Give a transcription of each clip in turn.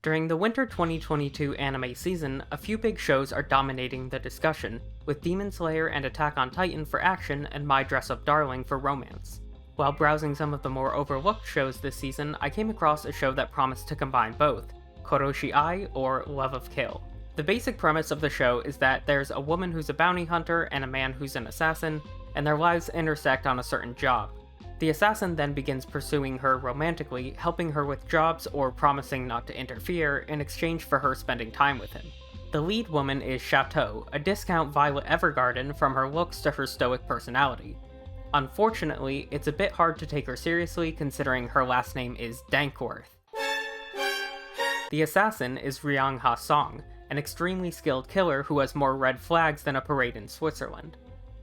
During the winter 2022 anime season, a few big shows are dominating the discussion, with Demon Slayer and Attack on Titan for action and My Dress-Up Darling for romance. While browsing some of the more overlooked shows this season, I came across a show that promised to combine both, Koroshi Ai, or Love of Kill. The basic premise of the show is that there's a woman who's a bounty hunter and a man who's an assassin, and their lives intersect on a certain job. The assassin then begins pursuing her romantically, helping her with jobs or promising not to interfere in exchange for her spending time with him. The lead woman is Chateau, a discount Violet Evergarden from her looks to her stoic personality. Unfortunately, it's a bit hard to take her seriously considering her last name is Dankworth. The assassin is Ryang-Ha, an extremely skilled killer who has more red flags than a parade in Switzerland.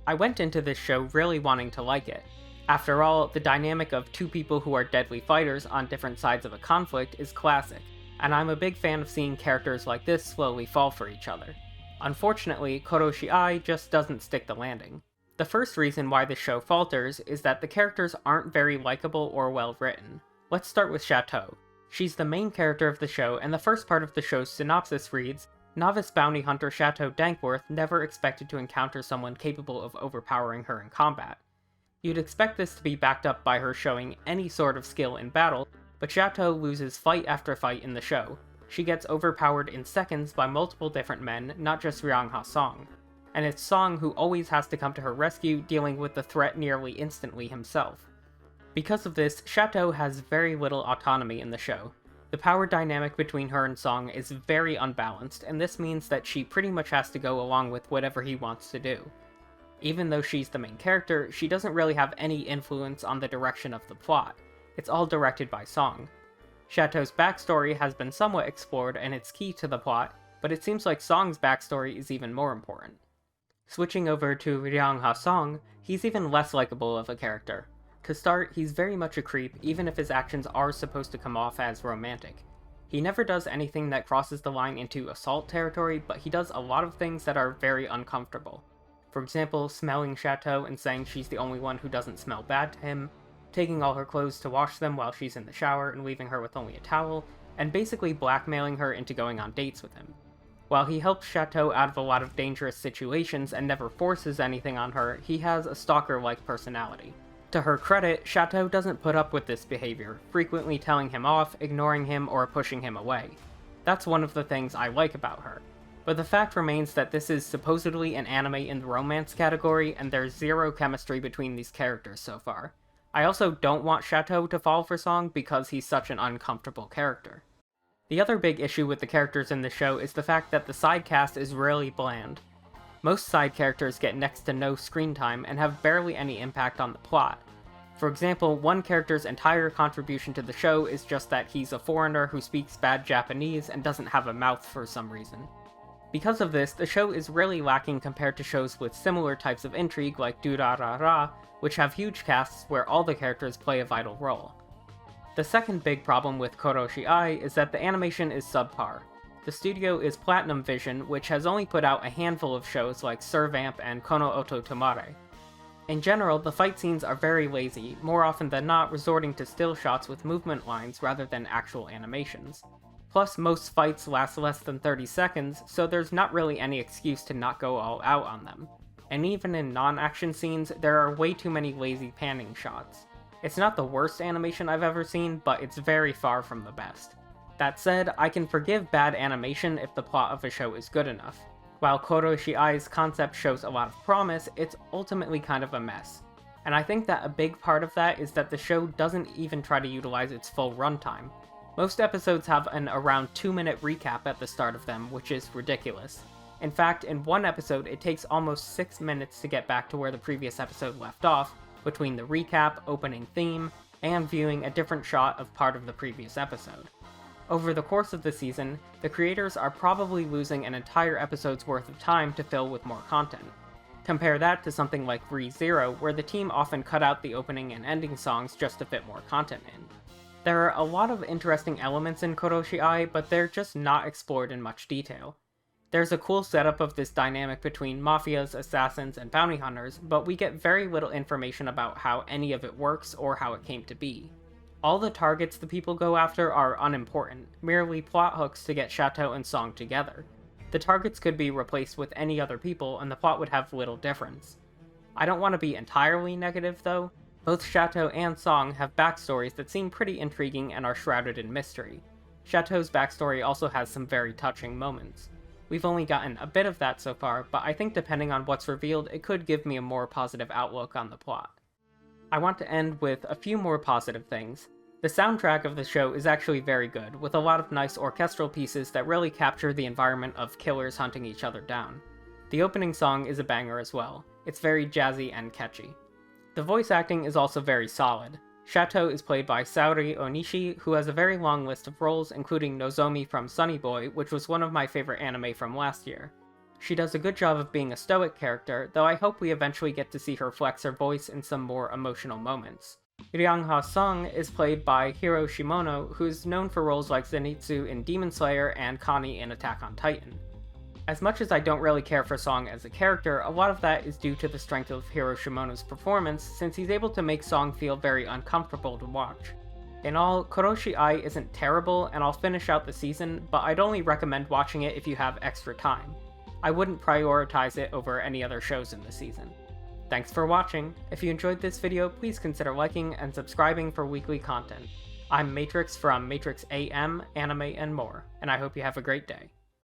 I went into this show really wanting to like it. After all, the dynamic of two people who are deadly fighters on different sides of a conflict is classic, and I'm a big fan of seeing characters like this slowly fall for each other. Unfortunately, Koroshi Ai just doesn't stick the landing. The first reason why the show falters is that the characters aren't very likable or well written. Let's start with Chateau. She's the main character of the show, and the first part of the show's synopsis reads, "Novice bounty hunter Chateau Dankworth never expected to encounter someone capable of overpowering her in combat." You'd expect this to be backed up by her showing any sort of skill in battle, but Chateau loses fight after fight in the show. She gets overpowered in seconds by multiple different men, not just Ryang-Ha, and it's Song who always has to come to her rescue, dealing with the threat nearly instantly himself. Because of this, Chateau has very little autonomy in the show. The power dynamic between her and Song is very unbalanced, and this means that she pretty much has to go along with whatever he wants to do. Even though she's the main character, she doesn't really have any influence on the direction of the plot. It's all directed by Song. Chateau's backstory has been somewhat explored and it's key to the plot, but it seems like Song's backstory is even more important. Switching over to Ryang-Ha, he's even less likable of a character. To start, he's very much a creep, even if his actions are supposed to come off as romantic. He never does anything that crosses the line into assault territory, but he does a lot of things that are very uncomfortable. For example, smelling Chateau and saying she's the only one who doesn't smell bad to him, taking all her clothes to wash them while she's in the shower and leaving her with only a towel, and basically blackmailing her into going on dates with him. While he helps Chateau out of a lot of dangerous situations and never forces anything on her, he has a stalker-like personality. To her credit, Chateau doesn't put up with this behavior, frequently telling him off, ignoring him, or pushing him away. That's one of the things I like about her. But the fact remains that this is supposedly an anime in the romance category, and there's zero chemistry between these characters so far. I also don't want Chateau to fall for Song because he's such an uncomfortable character. The other big issue with the characters in the show is the fact that the side cast is really bland. Most side characters get next to no screen time and have barely any impact on the plot. For example, one character's entire contribution to the show is just that he's a foreigner who speaks bad Japanese and doesn't have a mouth for some reason. Because of this, the show is really lacking compared to shows with similar types of intrigue like Durarara, which have huge casts where all the characters play a vital role. The second big problem with Koroshi Ai is that the animation is subpar. The studio is Platinum Vision, which has only put out a handful of shows like Servamp and Kono Oto Tomare. In general, the fight scenes are very lazy, more often than not resorting to still shots with movement lines rather than actual animations. Plus, most fights last less than 30 seconds, so there's not really any excuse to not go all out on them. And even in non-action scenes, there are way too many lazy panning shots. It's not the worst animation I've ever seen, but it's very far from the best. That said, I can forgive bad animation if the plot of a show is good enough. While Koroshi Ai's concept shows a lot of promise, it's ultimately kind of a mess. And I think that a big part of that is that the show doesn't even try to utilize its full runtime. Most episodes have an around 2-minute recap at the start of them, which is ridiculous. In fact, in one episode, it takes almost 6 minutes to get back to where the previous episode left off, between the recap, opening theme, and viewing a different shot of part of the previous episode. Over the course of the season, the creators are probably losing an entire episode's worth of time to fill with more content. Compare that to something like Re:Zero, where the team often cut out the opening and ending songs just to fit more content in. There are a lot of interesting elements in Koroshi Ai, but they're just not explored in much detail. There's a cool setup of this dynamic between mafias, assassins, and bounty hunters, but we get very little information about how any of it works or how it came to be. All the targets the people go after are unimportant, merely plot hooks to get Chateau and Song together. The targets could be replaced with any other people and the plot would have little difference. I don't want to be entirely negative though. Both Chateau and Song have backstories that seem pretty intriguing and are shrouded in mystery. Chateau's backstory also has some very touching moments. We've only gotten a bit of that so far, but I think depending on what's revealed, it could give me a more positive outlook on the plot. I want to end with a few more positive things. The soundtrack of the show is actually very good, with a lot of nice orchestral pieces that really capture the environment of killers hunting each other down. The opening song is a banger as well. It's very jazzy and catchy. The voice acting is also very solid. Chateau is played by Saori Onishi, who has a very long list of roles, including Nozomi from Sunny Boy, which was one of my favorite anime from last year. She does a good job of being a stoic character, though I hope we eventually get to see her flex her voice in some more emotional moments. Ryang-Ha Sung is played by Hiro Shimono, who is known for roles like Zenitsu in Demon Slayer and Connie in Attack on Titan. As much as I don't really care for Song as a character, a lot of that is due to the strength of Hiro Shimono's performance, since he's able to make Song feel very uncomfortable to watch. In all, Koroshi Ai isn't terrible, and I'll finish out the season, but I'd only recommend watching it if you have extra time. I wouldn't prioritize it over any other shows in the season. Thanks for watching. If you enjoyed this video, please consider liking and subscribing for weekly content. I'm Matrix from Matrix AM, Anime, and more, and I hope you have a great day.